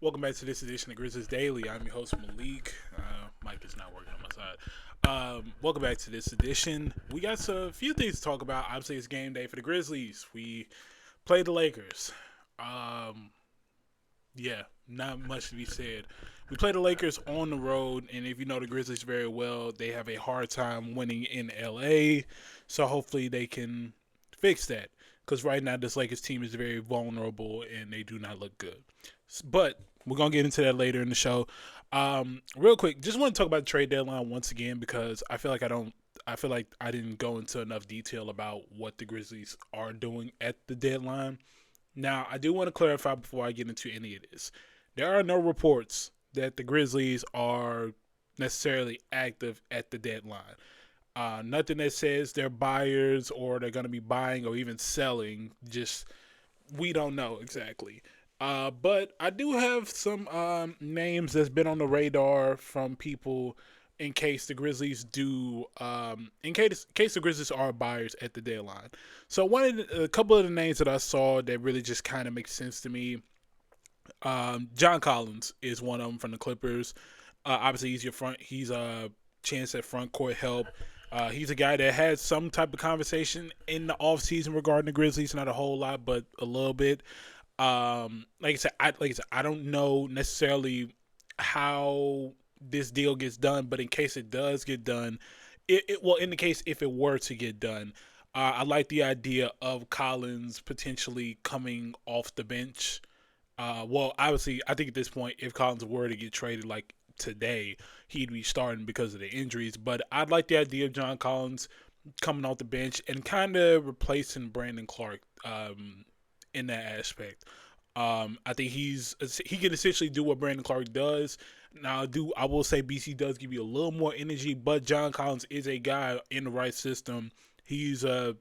Welcome back to this edition of Grizzlies Daily. I'm your host, Malik. Mike is not working on my side. Welcome back to this edition. We got a few things to talk about. Obviously, it's game day for the Grizzlies. We played the Lakers. Um, yeah, not much to be said. We play the Lakers on the road, and if you know the Grizzlies very well, they have a hard time winning in LA. So hopefully they can fix that. Because right now, this Lakers team is very vulnerable and they do not look good. But we're gonna get into that later in the show. Real quick, just want to talk about the trade deadline once again because I feel like I don't. I feel like I didn't go into enough detail about what the Grizzlies are doing at the deadline. Now, I do want to clarify before I get into any of this. There are no reports that the Grizzlies are necessarily active at the deadline. Nothing that says they're buyers or they're going to be buying or even selling. Just we don't know exactly. But I do have some names that's been on the radar from people in case the Grizzlies do, in case the Grizzlies are buyers at the deadline. So a couple of the names that I saw that really just kind of makes sense to me. John Collins is one of them from the Clippers. Obviously, He's a chance at front court help. He's a guy that had some type of conversation in the offseason regarding the Grizzlies. Not a whole lot, but a little bit. I don't know necessarily how this deal gets done, but in case it does get done, in the case if it were to get done, I like the idea of Collins potentially coming off the bench. Obviously, I think at this point, if Collins were to get traded like today, he'd be starting because of the injuries. But I'd like the idea of John Collins coming off the bench and kind of replacing Brandon Clark in that aspect. I think he can essentially do what Brandon Clark does. Now, I will say BC does give you a little more energy, but John Collins is a guy in the right system. He's a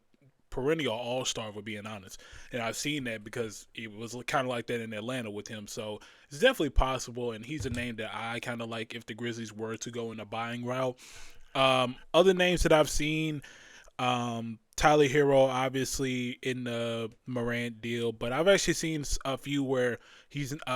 perennial all-star, for being honest, and I've seen that because it was kind of like that in Atlanta with him. So it's definitely possible, and he's a name that I kind of like if the Grizzlies were to go in a buying route. Other names that I've seen, Tyler Hero, obviously in the Morant deal, but I've actually seen a few where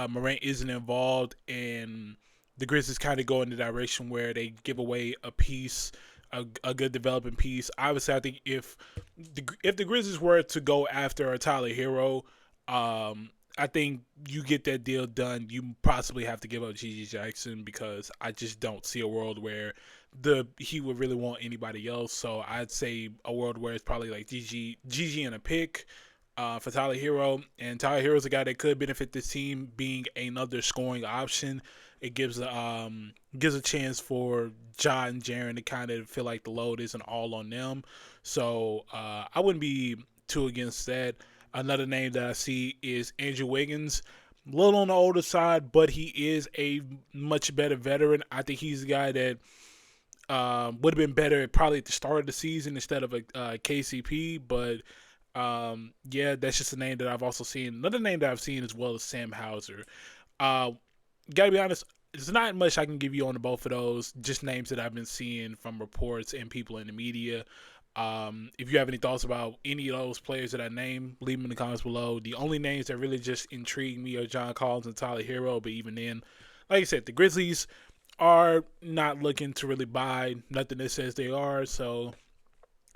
Morant isn't involved, and the Grizzlies kind of go in the direction where they give away a piece, a good developing piece. Obviously, I think if the Grizzlies were to go after a Tyler Hero, I think you get that deal done. You possibly have to give up Gigi Jackson because I just don't see a world where he would really want anybody else. So I'd say a world where it's probably like Gigi and a pick for Tyler Hero. And Tyler Hero's a guy that could benefit this team being another scoring option. It gives a chance for Ja and Jaren to kind of feel like the load isn't all on them. So I wouldn't be too against that. Another name that I see is Andrew Wiggins. A little on the older side, but he is a much better veteran. I think he's the guy that would have been better probably at the start of the season instead of a KCP. But yeah, that's just a name that I've also seen. Another name that I've seen as well is Sam Hauser. Gotta be honest, there's not much I can give you on both of those. Just names that I've been seeing from reports and people in the media. If you have any thoughts about any of those players that I named, leave them in the comments below. The only names that really just intrigue me are John Collins and Tyler Hero, but even then, like I said, the Grizzlies are not looking to really buy. Nothing that says they are, so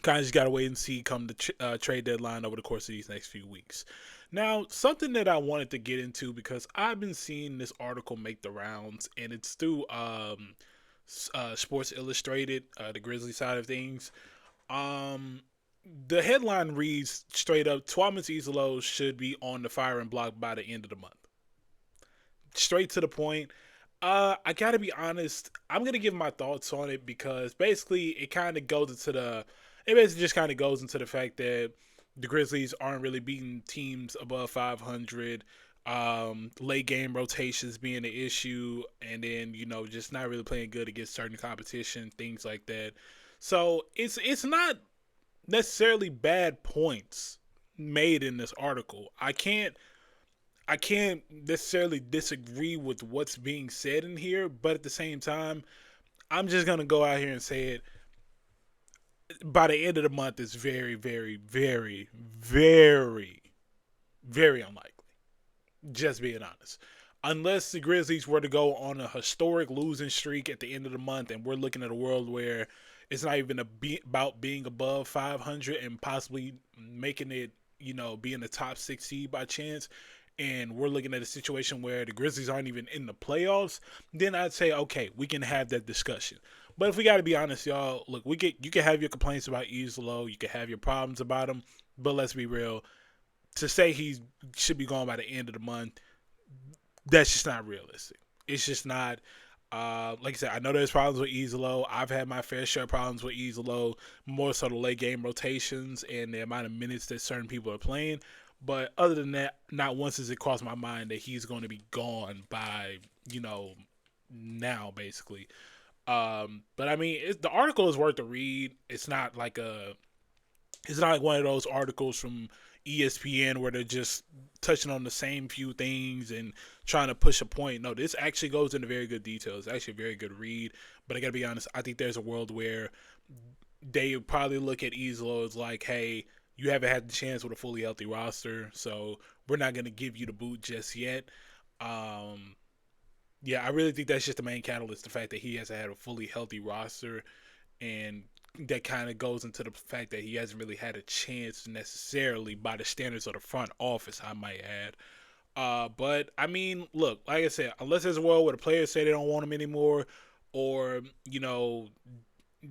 kind of just got to wait and see come the trade deadline over the course of these next few weeks. Now, something that I wanted to get into because I've been seeing this article make the rounds, and it's through Sports Illustrated, the Grizzly side of things. Um, the headline reads straight up: Twamas Iisalo should be on the firing block by the end of the month. Straight to the point. I gotta be honest. I'm gonna give my thoughts on it because basically it basically just kind of goes into the fact that the Grizzlies aren't really beating teams above 500. Late game rotations being an issue, and then just not really playing good against certain competition, things like that. So it's not necessarily bad points made in this article. I can't necessarily disagree with what's being said in here, but at the same time, I'm just gonna go out here and say it. By the end of the month, it's very, very, very, very, very unlikely. Just being honest. unless the Grizzlies were to go on a historic losing streak at the end of the month, and we're looking at a world where it's not even about being above 500 and possibly making it, being the top 6 seed by chance, and we're looking at a situation where the Grizzlies aren't even in the playoffs, then I'd say, okay, we can have that discussion. But if we got to be honest, y'all, look, you can have your complaints about Iisalo, you can have your problems about him, but let's be real. To say he should be gone by the end of the month, that's just not realistic. It's just not. Like I said, I know there's problems with Iisalo. I've had my fair share of problems with Iisalo, more so the late game rotations and the amount of minutes that certain people are playing. But other than that, not once has it crossed my mind that he's going to be gone by, now basically. But I mean, the article is worth a read. It's not like one of those articles from ESPN where they're just touching on the same few things and trying to push a point. No, this actually goes into very good detail. It's actually a very good read. But I gotta be honest, I think there's a world where they probably look at Iisalo as like, hey, you haven't had the chance with a fully healthy roster, so we're not gonna give you the boot just yet. Um, yeah, I really think that's just the main catalyst, the fact that he hasn't had a fully healthy roster, and that kind of goes into the fact that he hasn't really had a chance necessarily by the standards of the front office, I might add. But I mean, look, like I said, unless there's a world where the players say they don't want him anymore, or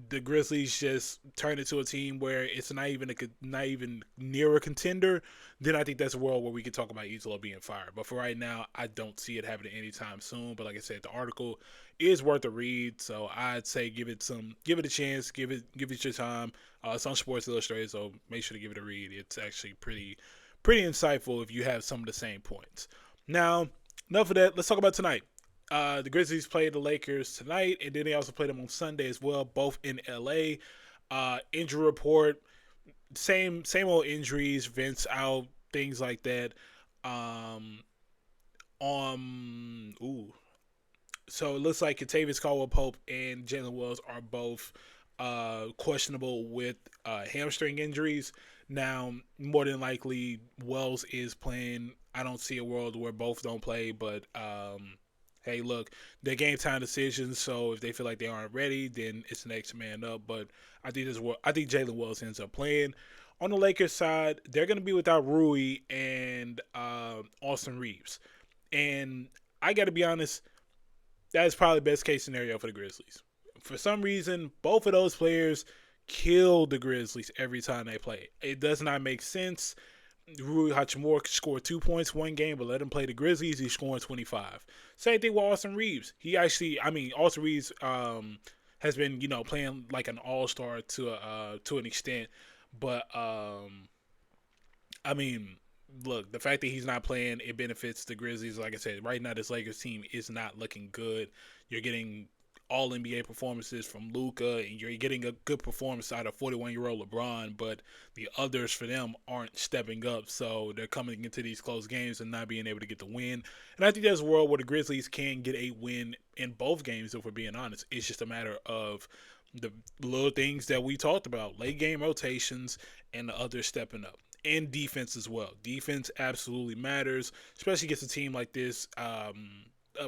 the Grizzlies just turn into a team where it's not even near a contender, then I think that's a world where we can talk about Iisalo being fired. But for right now, I don't see it happening anytime soon. But like I said, the article is worth a read, so I'd say give it a chance, give it your time. It's on Sports Illustrated, so make sure to give it a read. It's actually pretty insightful if you have some of the same points. Now, enough of that. Let's talk about tonight. The Grizzlies played the Lakers tonight, and then they also played them on Sunday as well, both in LA. Injury report, same old injuries, Vince out, things like that. Um, ooh, so it looks like Kentavious Caldwell-Pope and Jalen Wells are both questionable with hamstring injuries. Now, more than likely, Wells is playing. I don't see a world where both don't play, but hey, look, they're game time decisions. So if they feel like they aren't ready, then it's the next man up. But I think Jalen Wells ends up playing. On the Lakers side, they're going to be without Rui and Austin Reeves, and I got to be honest, that is probably the best case scenario for the Grizzlies. For some reason, both of those players kill the Grizzlies every time they play. It does not make sense. Rui Hachimura scored 2 points one game, but let him play the Grizzlies, he's scoring 25. Same thing with Austin Reeves. Austin Reeves has been, playing like an all-star to an extent, but I mean, look, the fact that he's not playing, it benefits the Grizzlies. Like I said, right now this Lakers team is not looking good. You're getting all NBA performances from Luka, and you're getting a good performance out of 41-year-old LeBron, but the others for them aren't stepping up, so they're coming into these close games and not being able to get the win. And I think there's a world where the Grizzlies can get a win in both games, if we're being honest. It's just a matter of the little things that we talked about, late game rotations and the others stepping up. And defense as well. Defense absolutely matters, especially against a team like this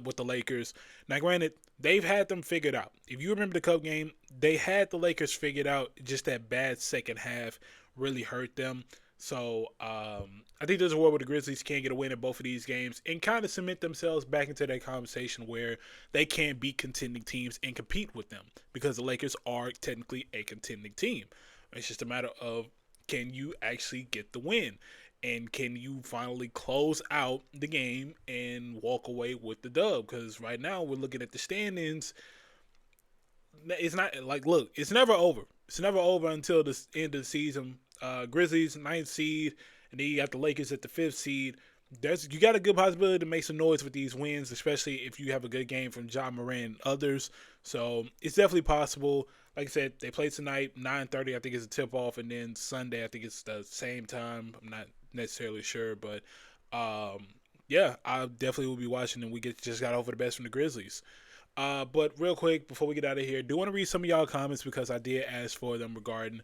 with the Lakers. Now, granted, they've had them figured out. If you remember the Cup game, they had the Lakers figured out. Just that bad second half really hurt them. So I think there's a world where the Grizzlies can get a win in both of these games and kind of cement themselves back into that conversation where they can beat contending teams and compete with them, because the Lakers are technically a contending team. It's just a matter of, can you actually get the win? And can you finally close out the game and walk away with the dub? Because right now we're looking at the standings. It's not like, look, it's never over. It's never over until the end of the season. Grizzlies, 9th seed, and then you got the Lakers at the 5th seed. You got a good possibility to make some noise with these wins, especially if you have a good game from John Moran and others. So it's definitely possible. Like I said, they play tonight, 9:30, I think is a tip-off, and then Sunday, I think it's the same time. I'm not necessarily sure, but yeah, I definitely will be watching, and we just got over the best from the Grizzlies. But real quick, before we get out of here, do want to read some of y'all comments, because I did ask for them regarding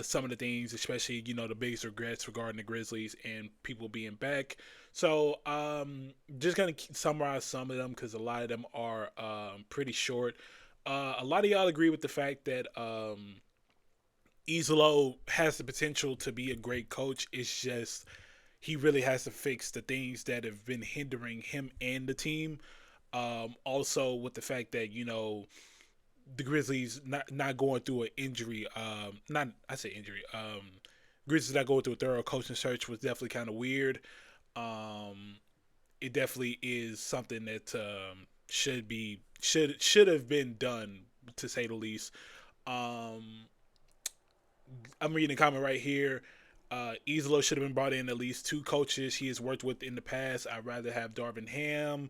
some of the things, especially, the biggest regrets regarding the Grizzlies and people being back. So, just gonna summarize some of them because a lot of them are pretty short. A lot of y'all agree with the fact that Iisalo has the potential to be a great coach. It's just he really has to fix the things that have been hindering him and the team. Also, with the fact that the Grizzlies not going through an injury. Not I say injury. Grizzlies not going through a thorough coaching search was definitely kind of weird. Um, it definitely is something that should have been done to say the least. Um, I'm reading a comment right here. Iisalo should have been brought in at least two coaches he has worked with in the past. I'd rather have Darvin Ham.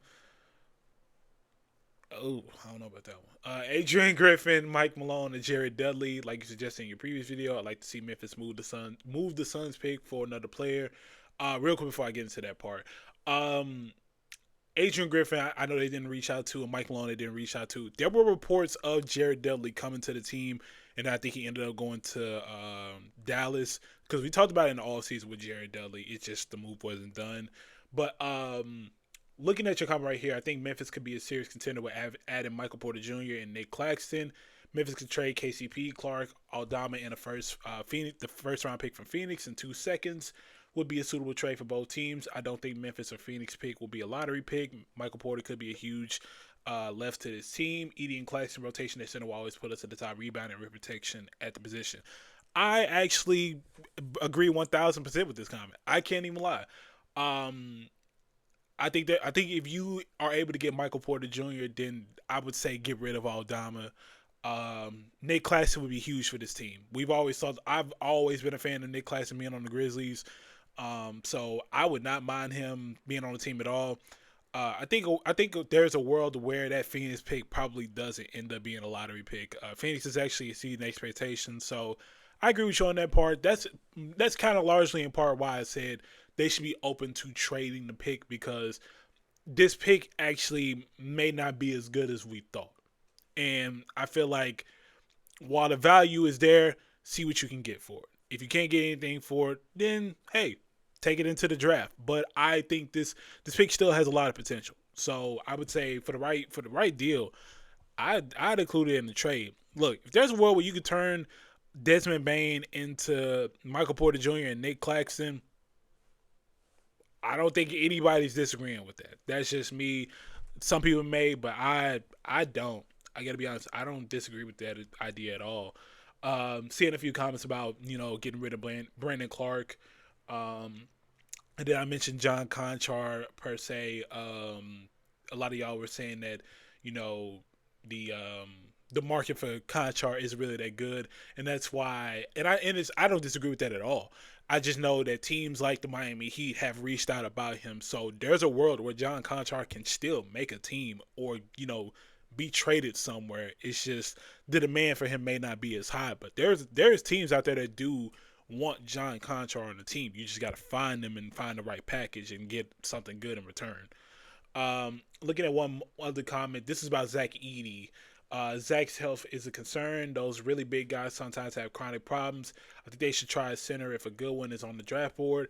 Oh, I don't know about that one. Adrian Griffin, Mike Malone, and Jared Dudley. Like you suggested in your previous video, I'd like to see Memphis move the Suns pick for another player. Real quick before I get into that part. Um, Adrian Griffin, I know they didn't reach out to, and Mike Malone they didn't reach out to. There were reports of Jared Dudley coming to the team, and I think he ended up going to Dallas because we talked about it in the offseason with Jared Dudley. It's just the move wasn't done. But looking at your comment right here, I think Memphis could be a serious contender with adding Michael Porter Jr. and Nick Claxton. Memphis could trade KCP, Clark, Aldama, and the first round pick from Phoenix in 2 seconds. Would be a suitable trade for both teams. I don't think Memphis or Phoenix pick will be a lottery pick. Michael Porter could be a huge left to this team. Edie and Claxton rotation at center will always put us at the top rebound and rim protection at the position. I actually agree 1,000% with this comment. I can't even lie. I think if you are able to get Michael Porter Jr., then I would say get rid of Aldama. Nick Claxton would be huge for this team. I've always been a fan of Nick Claxton being on the Grizzlies. So I would not mind him being on the team at all. I think there's a world where that Phoenix pick probably doesn't end up being a lottery pick. Phoenix is actually exceeding expectations, so I agree with you on that part. That's kind of largely in part why I said they should be open to trading the pick because this pick actually may not be as good as we thought. And I feel like while the value is there, see what you can get for it. If you can't get anything for it, then hey, take it into the draft. But I think this pick still has a lot of potential. So I would say for the right deal, I'd include it in the trade. Look, if there's a world where you could turn Desmond Bane into Michael Porter Jr. and Nick Claxton, I don't think anybody's disagreeing with that. That's just me. Some people may, but I don't. I gotta be honest. I don't disagree with that idea at all. Seeing a few comments about getting rid of Brandon Clark, and then I mentioned John Conchar per se. A lot of y'all were saying that the the market for Conchar isn't really that good, and that's why. I don't disagree with that at all. I just know that teams like the Miami Heat have reached out about him. So there's a world where John Conchar can still make a team or, be traded somewhere. It's just the demand for him may not be as high. But there's teams out there that do want John Conchar on the team. You just got to find them and find the right package and get something good in return. Looking at one other comment, this is about Zach Edey. Zach's health is a concern. Those really big guys sometimes have chronic problems. I think they should try a center if a good one is on the draft board.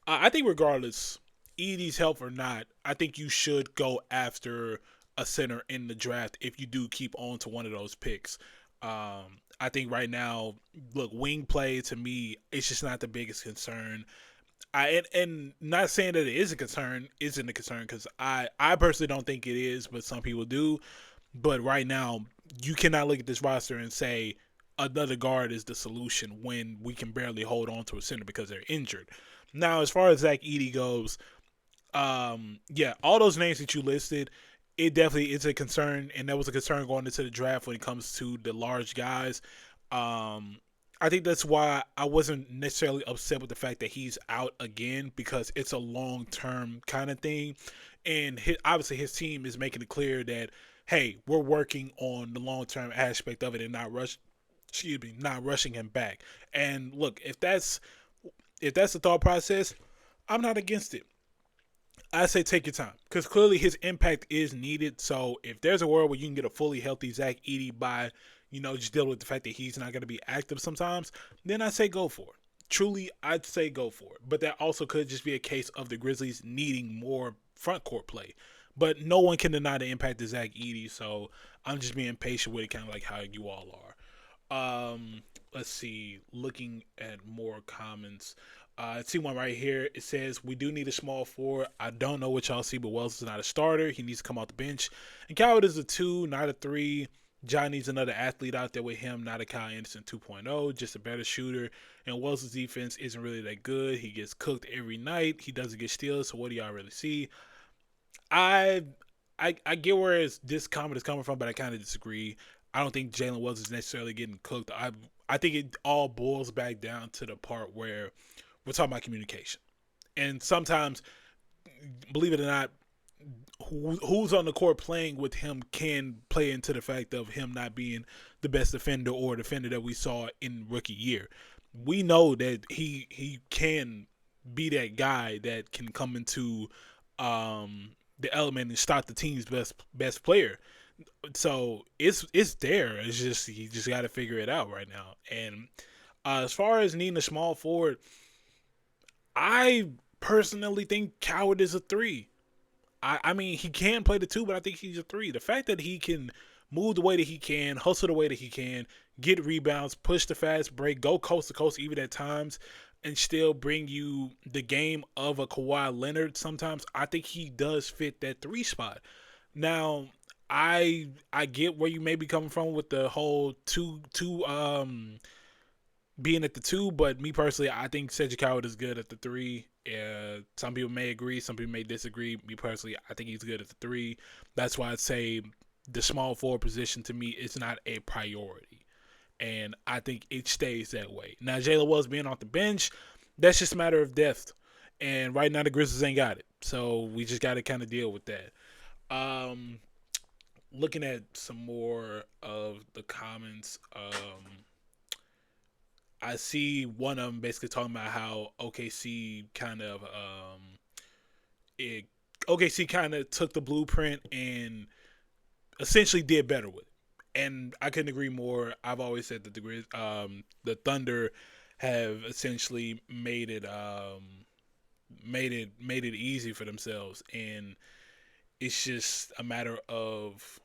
I think regardless, Edey's health or not, I think you should go after a center in the draft if you do keep on to one of those picks. I think right now, look, wing play to me, it's just not the biggest concern. And not saying that it isn't a concern because I personally don't think it is, but some people do. But right now, you cannot look at this roster and say another guard is the solution when we can barely hold on to a center because they're injured. Now, as far as Zach Edey goes, all those names that you listed, it definitely is a concern, and that was a concern going into the draft when it comes to the large guys. I think that's why I wasn't necessarily upset with the fact that he's out again because it's a long-term kind of thing, and obviously his team is making it clear that, hey, we're working on the long-term aspect of it and not rushing him back. And look, if that's the thought process, I'm not against it. I say take your time because clearly his impact is needed. So if there's a world where you can get a fully healthy Zach Edey by, just dealing with the fact that he's not going to be active sometimes, then I say go for it. truly, I'd say go for it. But that also could just be a case of the Grizzlies needing more front court play. But no one can deny the impact of Zach Edey, so I'm just being patient with it, kind of like how you all are. Let's see. Looking at more comments. I see one right here. It says, we do need a small forward. I don't know what y'all see, but Wells is not a starter. He needs to come off the bench. And Coward is a 2, not a 3. John needs another athlete out there with him, not a Kyle Anderson 2.0, just a better shooter. And Wells' defense isn't really that good. He gets cooked every night. He doesn't get steals, so what do y'all really see? I I get where this comment is coming from, but I kind of disagree. I don't think Jalen Wells is necessarily getting cooked. I think it all boils back down to the part where we're talking about communication. And sometimes, believe it or not, who's on the court playing with him can play into the fact of him not being the best defender or defender that we saw in rookie year. We know that he can be that guy that can come into the element and stop the team's best player. So it's there. It's just you just got to figure it out right now. And as far as needing a small forward, I personally think Coward is a 3. I mean, he can play the 2, but I think he's a 3. The fact that he can move the way that he can, hustle the way that he can, get rebounds, push the fast break, go coast to coast even at times, and still bring you the game of a Kawhi Leonard sometimes, I think he does fit that 3 spot. Now, I get where you may be coming from with the whole two being at the 2, but me personally, I think Cedric Howard is good at the 3. Some people may agree, some people may disagree. Me personally, I think he's good at the 3. That's why I'd say the small forward position to me is not a priority, and I think it stays that way. Now, Jalen Wells being off the bench, that's just a matter of depth, and right now the Grizzlies ain't got it, so we just got to kind of deal with that. Um, Looking at some more of the comments, I see one of them basically talking about how it OKC kind of took the blueprint and essentially did better with it. And I couldn't agree more. I've always said that the Thunder have essentially made it easy for themselves, and it's just a matter of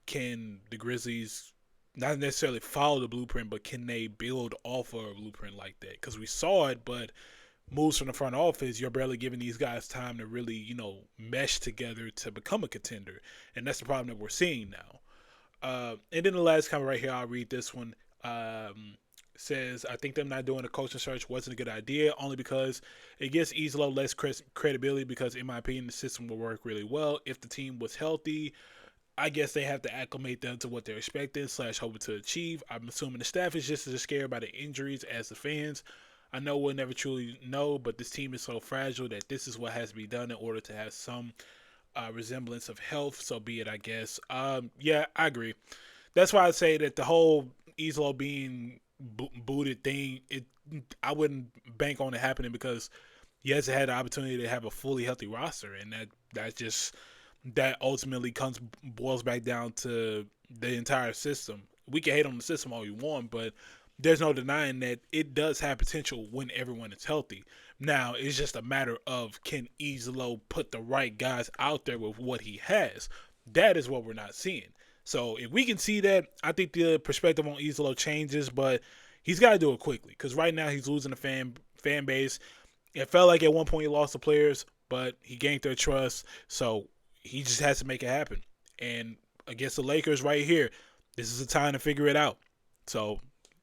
can the Grizzlies not necessarily follow the blueprint, but can they build off of a blueprint like that? Because we saw it, but moves from the front office, you're barely giving these guys time to really, mesh together to become a contender. And that's the problem that we're seeing now. And then the last comment right here, I'll read this one. Says, I think them not doing a coaching search wasn't a good idea, only because it gives Iisalo less credibility because, in my opinion, the system will work really well. If the team was healthy, I guess they have to acclimate them to what they're expecting / hoping to achieve. I'm assuming the staff is just as scared by the injuries as the fans. I know we'll never truly know, but this team is so fragile that this is what has to be done in order to have some resemblance of health. So be it, I guess. Yeah, I agree. That's why I say that the whole Iisalo being booted thing, I wouldn't bank on it happening because he hasn't had the opportunity to have a fully healthy roster, and that ultimately boils back down to the entire system. We can hate on the system all you want, but there's no denying that it does have potential when everyone is healthy. Now, it's just a matter of can Iisalo put the right guys out there with what he has. That is what we're not seeing. So if we can see that, I think the perspective on Iisalo changes, but he's got to do it quickly because right now he's losing the fan base. It felt like at one point he lost the players, but he gained their trust, so he just has to make it happen. And against the Lakers right here, this is the time to figure it out. So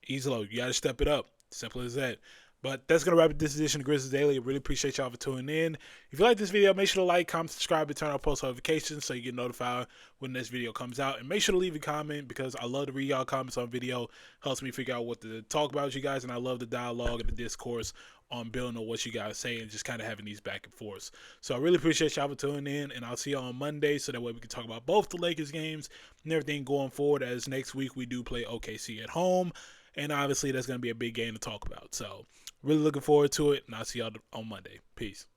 Iisalo, you got to step it up. Simple as that. But that's going to wrap up this edition of Grizzlies Daily. I really appreciate y'all for tuning in. If you like this video, make sure to like, comment, subscribe, and turn on post notifications so you get notified when this video comes out. And make sure to leave a comment because I love to read y'all comments on video. Helps me figure out what to talk about with you guys, and I love the dialogue and the discourse on building on what you guys say and just kind of having these back and forths. So I really appreciate y'all for tuning in, and I'll see y'all on Monday so that way we can talk about both the Lakers games and everything going forward, as next week we do play OKC at home. And obviously that's going to be a big game to talk about. So really looking forward to it, and I'll see y'all on Monday. Peace.